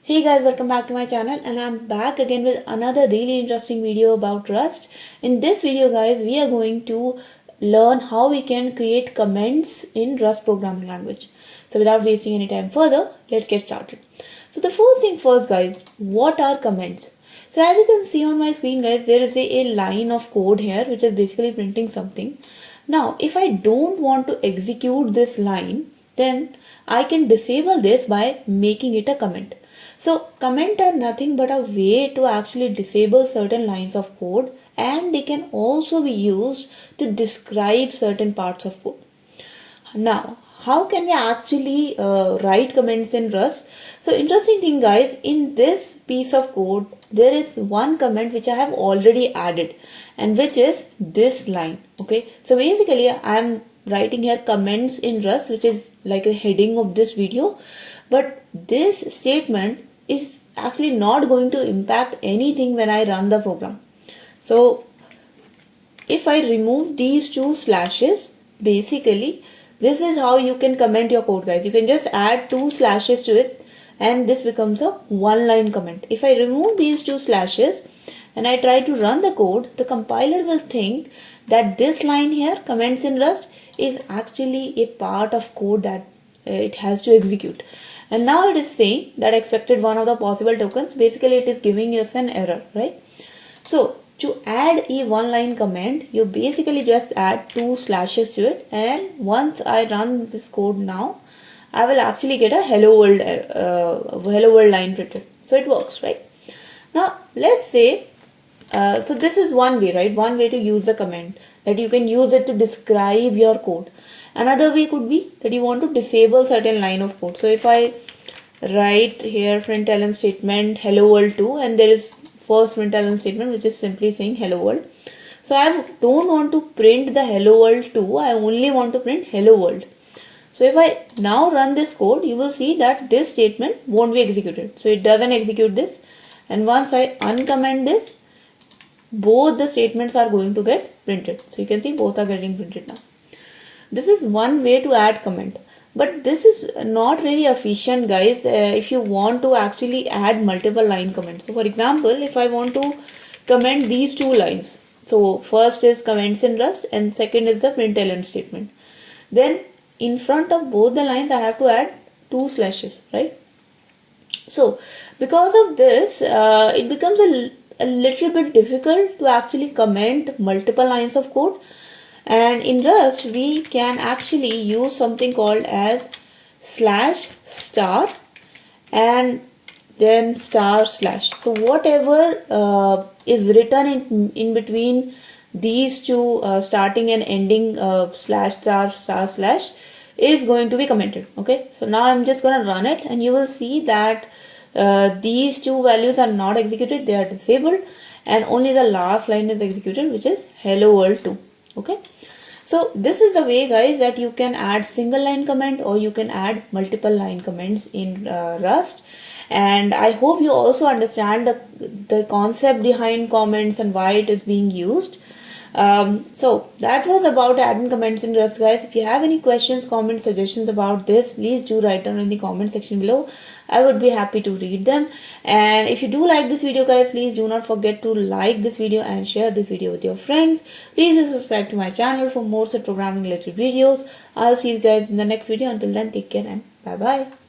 Hey guys, welcome back to my channel and I'm back again with another really interesting video about Rust. In this video guys, we are going to learn how we can create comments in Rust programming language. So without wasting any time further, let's get started. So the first thing first guys, what are comments? So as you can see on my screen guys, there is a line of code here which is basically printing something. Now if I don't want to execute this line, then I can disable this by making it a comment. So comment are nothing but a way to actually disable certain lines of code, and they can also be used to describe certain parts of code. Now, how can we actually write comments in Rust? So interesting thing guys, in this piece of code, there is one comment which I have already added and which is this line. Okay, so basically I am writing here comments in Rust, which is like a heading of this video, but this statement is actually not going to impact anything when I run the program. So if I remove these two slashes, basically this is how you can comment your code guys. You can just add two slashes to it and this becomes a one line comment. If I remove these two slashes and I try to run the code, the compiler will think that this line here, comments in Rust, is actually a part of code that it has to execute. And now it is saying that expected one of the possible tokens. Basically it is giving us an error, right? So to add a one line comment, you basically just add two slashes to it, and once I run this code now, I will actually get a hello world line printed. So it works, right? Now let's say so this is one way, right? One way to use the comment, that you can use it to describe your code. Another way could be that you want to disable certain line of code. So if I write here println statement hello world 2, and there is first println statement which is simply saying hello world. So I don't want to print the hello world 2, I only want to print hello world. So if I now run this code, you will see that this statement won't be executed. So it doesn't execute this, and once I uncomment this, both the statements are going to get printed. So you can see both are getting printed now. This is one way to add comment, but this is not really efficient guys if you want to actually add multiple line comments. So for example, if I want to comment these two lines, so first is comments in Rust and second is the println statement, then in front of both the lines I have to add two slashes, right? So because of this it becomes a little bit difficult to actually comment multiple lines of code. And in Rust, we can actually use something called as /* and then */. So whatever is written in between these two starting and ending /* is going to be commented. Okay, so now I'm just going to run it and you will see that these two values are not executed, they are disabled, and only the last line is executed, which is hello world 2. Okay, so this is the way guys that you can add single line comment or you can add multiple line comments in Rust. And I hope you also understand the concept behind comments and why it is being used. So that was about adding comments in Rust guys. If you have any questions, comments, suggestions about this, please do write down in the comment section below. I would be happy to read them. And if you do like this video guys, please do not forget to like this video and share this video with your friends. Please do subscribe to my channel for more such programming related videos. I'll see you guys in the next video. Until then, take care and bye bye.